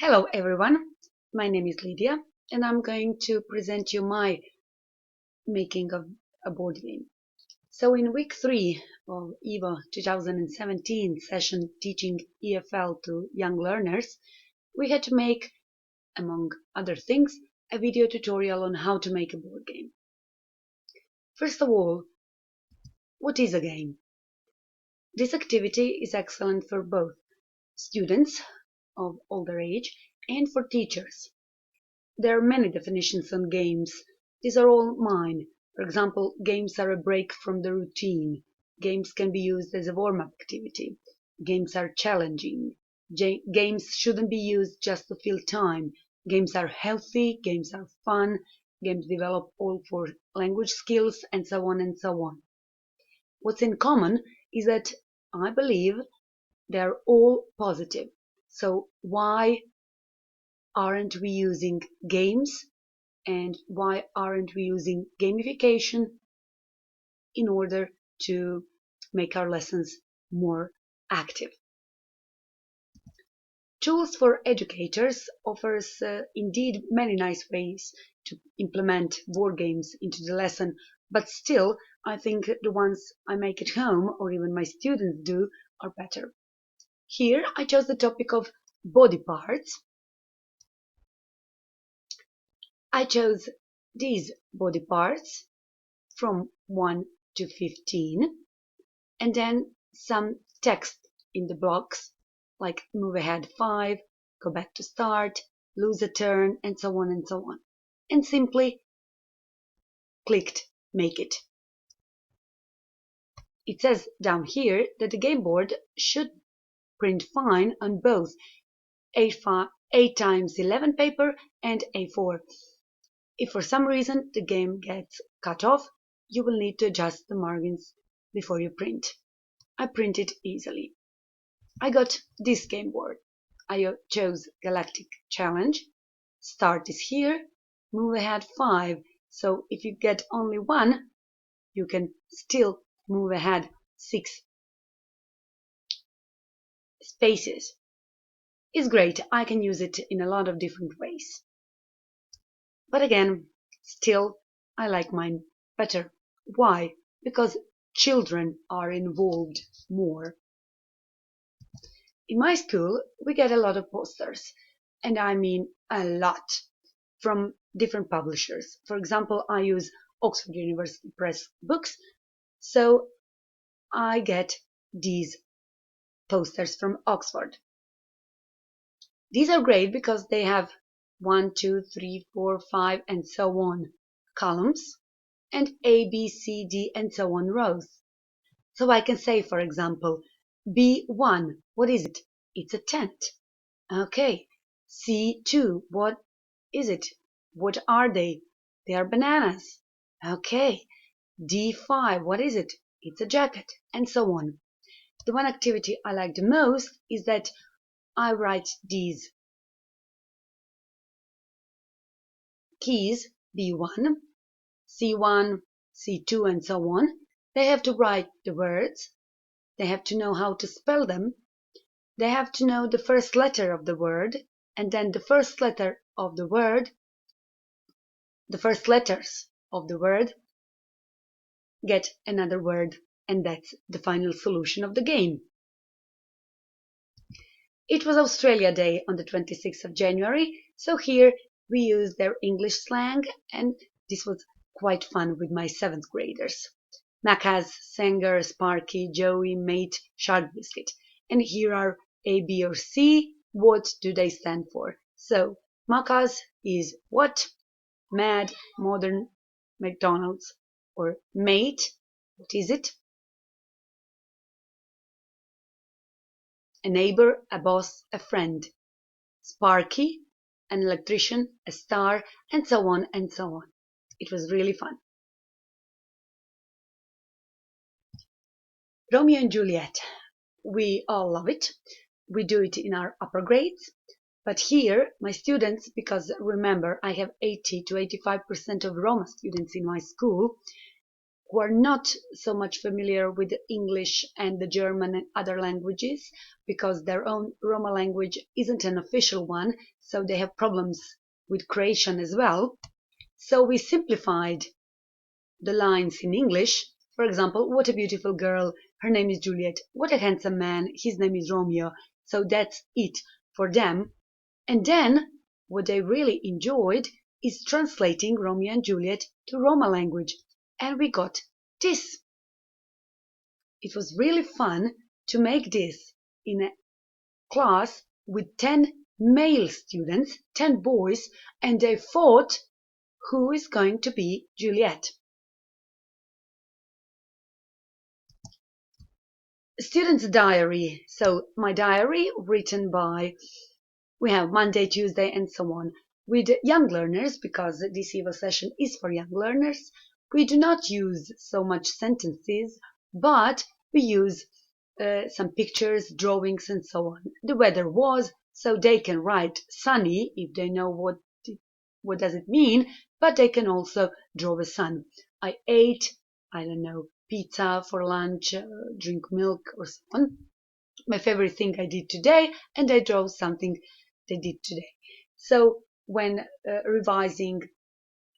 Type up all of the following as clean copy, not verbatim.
Hello everyone, my name is Lydia and I'm going to present you my making of a board game. So in week 3 of EVA 2017 session teaching EFL to young learners, we had to make, among other things, a video tutorial on how to make a board game. First of all, what is a game? This activity is excellent for both students of older age and for teachers. There are many definitions on games. These are all mine. For example, games are a break from the routine. Games can be used as a warm-up activity. Games are challenging. Games shouldn't be used just to fill time. Games are healthy. Games are fun. Games develop all for language skills and so on and so on. What's in common is that I believe they're all positive. So why aren't we using games? And why aren't we using gamification in order to make our lessons more active? Tools for Educators offers indeed many nice ways to implement board games into the lesson, but still I think the ones I make at home or even my students do are better. Here I chose the topic of body parts. I chose these body parts from 1 to 15, and then some text in the blocks, like move ahead 5, go back to start, lose a turn, and so on and so on. And simply clicked make it. It says down here that the game board should print fine on both A8 times 11 paper and A4. If for some reason the game gets cut off, you will need to adjust the margins before you print. I printed easily. I got this game board. I chose Galactic Challenge. Start is here. Move ahead 5. So if you get only 1, you can still move ahead 6 spaces. It's great. I can use it in a lot of different ways. But again, still, I like mine better. Why? Because children are involved more. In my school, we get a lot of posters, and I mean a lot, from different publishers. For example, I use Oxford University Press books, so I get these posters from Oxford. These are great because they have 1, 2, 3, 4, 5, and so on columns, and A, B, C, D, and so on rows. So I can say, for example, B1, what is it? It's a tent. Okay. C2, what is it? What are they? They are bananas. Okay. D5, what is it? It's a jacket, and so on. The one activity I like the most is that I write these keys, B1, C1, C2, and so on. They have to write the words. They have to know how to spell them. They have to know the first letter of the word, and then the first letter of the word, the first letters of the word get another word, and that's the final solution of the game. It was Australia Day on the 26th of January, so here we used their English slang, and this was quite fun with my 7th graders. Macas, Sanger, Sparky, Joey, Mate, Shark Biscuit. And here are A, B, or C. What do they stand for? So, Macas is what? Mad, modern, McDonald's. Or Mate, what is it? A neighbor, a boss, a friend. Sparky, an electrician, a star, and so on and so on. It was really fun. Romeo and Juliet. We all love it. We do it in our upper grades. But here, my students, because remember, I have 80 to 85% of Roma students in my school, who are not so much familiar with the English and the German and other languages, because their own Roma language isn't an official one, so they have problems with Croatian as well. So we simplified the lines in English. For example, what a beautiful girl, her name is Juliet. What a handsome man, his name is Romeo. So that's it for them. And then what they really enjoyed is translating Romeo and Juliet to Roma language. And we got this. It was really fun to make this in a class with 10 male students, 10 boys, and they fought who is going to be Juliet. Student's diary. So my diary written by, we have Monday, Tuesday, and so on. With young learners, because this EVA session is for young learners, we do not use so much sentences, but we use some pictures, drawings, and so on. The weather was, so they can write sunny if they know what does it mean, but they can also draw a sun. I ate, I don't know, pizza for lunch, drink milk, or so on. My favorite thing I did today, and I draw something they did today. So when revising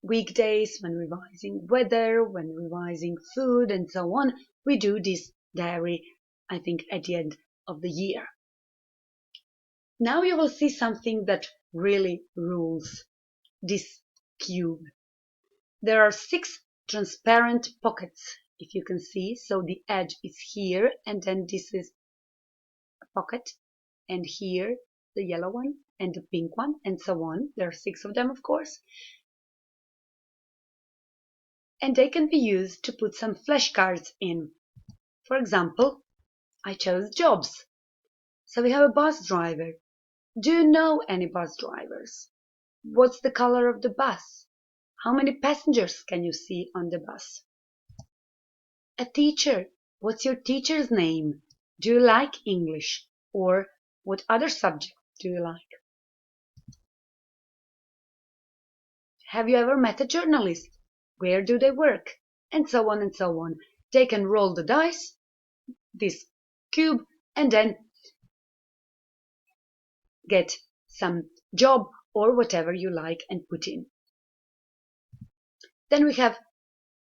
weekdays, when revising weather, when revising food, and so on, we do this diary, I think, at the end of the year. Now you will see something that really rules. This cube. There are 6 transparent pockets, if you can see. So the edge is here, and then this is a pocket, and here the yellow one, and the pink one, and so on. There are 6 of them, of course. And they can be used to put some flashcards in. For example, I chose jobs. So we have a bus driver. Do you know any bus drivers? What's the color of the bus? How many passengers can you see on the bus? A teacher. What's your teacher's name? Do you like English? Or what other subject do you like? Have you ever met a journalist? Where do they work? And so on and so on. They can roll the dice, this cube, and then get some job or whatever you like and put in. Then we have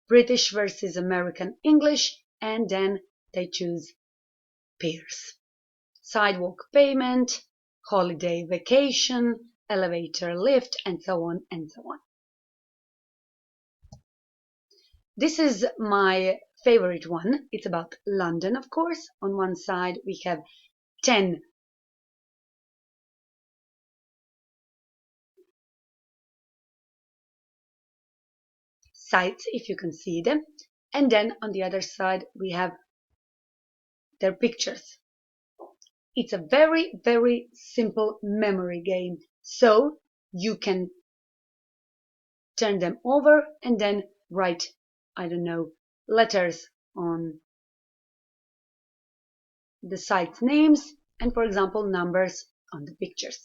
British versus American English, and then they choose pairs. Sidewalk payment, holiday vacation, elevator lift, and so on and so on. This is my favorite one. It's about London, of course. On one side we have 10 sites, if you can see them. And then on the other side we have their pictures. It's a very, very simple memory game. So you can turn them over and then write, I don't know, letters on the site names and, for example, numbers on the pictures.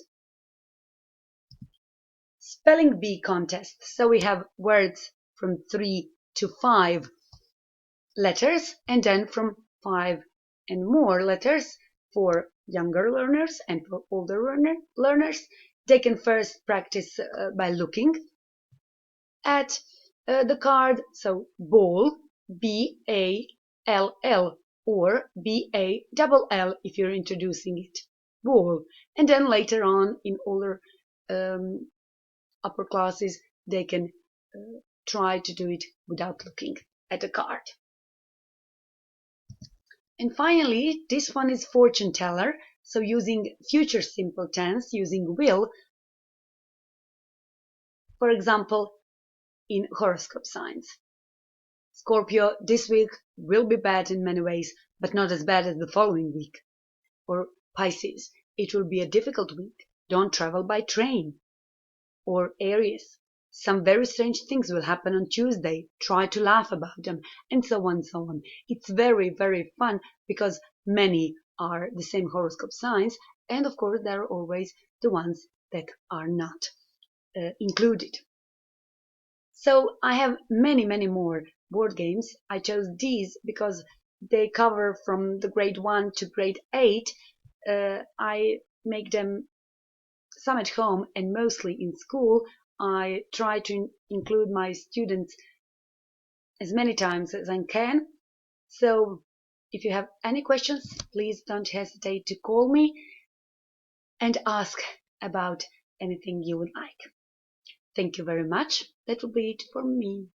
Spelling bee contest. So we have words from 3 to 5 letters, and then from 5 and more letters for younger learners and for older learners. They can first practice by looking at the card. So ball, B-A-L-L, or B-A-double-L if you're introducing it, ball. And then later on in older upper classes, they can try to do it without looking at the card. And finally, this one is fortune teller. So using future simple tense, using will, for example, in horoscope signs. Scorpio, this week will be bad in many ways, but not as bad as the following week. Or Pisces, it will be a difficult week. Don't travel by train. Or Aries, some very strange things will happen on Tuesday. Try to laugh about them, and so on, so on. It's very, very fun because many are the same horoscope signs, and of course there are always the ones that are not included. So I have many, many more board games. I chose these because they cover from the grade 1 to grade 8. I make them some at home and mostly in school. I try to include my students as many times as I can. So if you have any questions, please don't hesitate to call me and ask about anything you would like. Thank you very much. That will be it for me.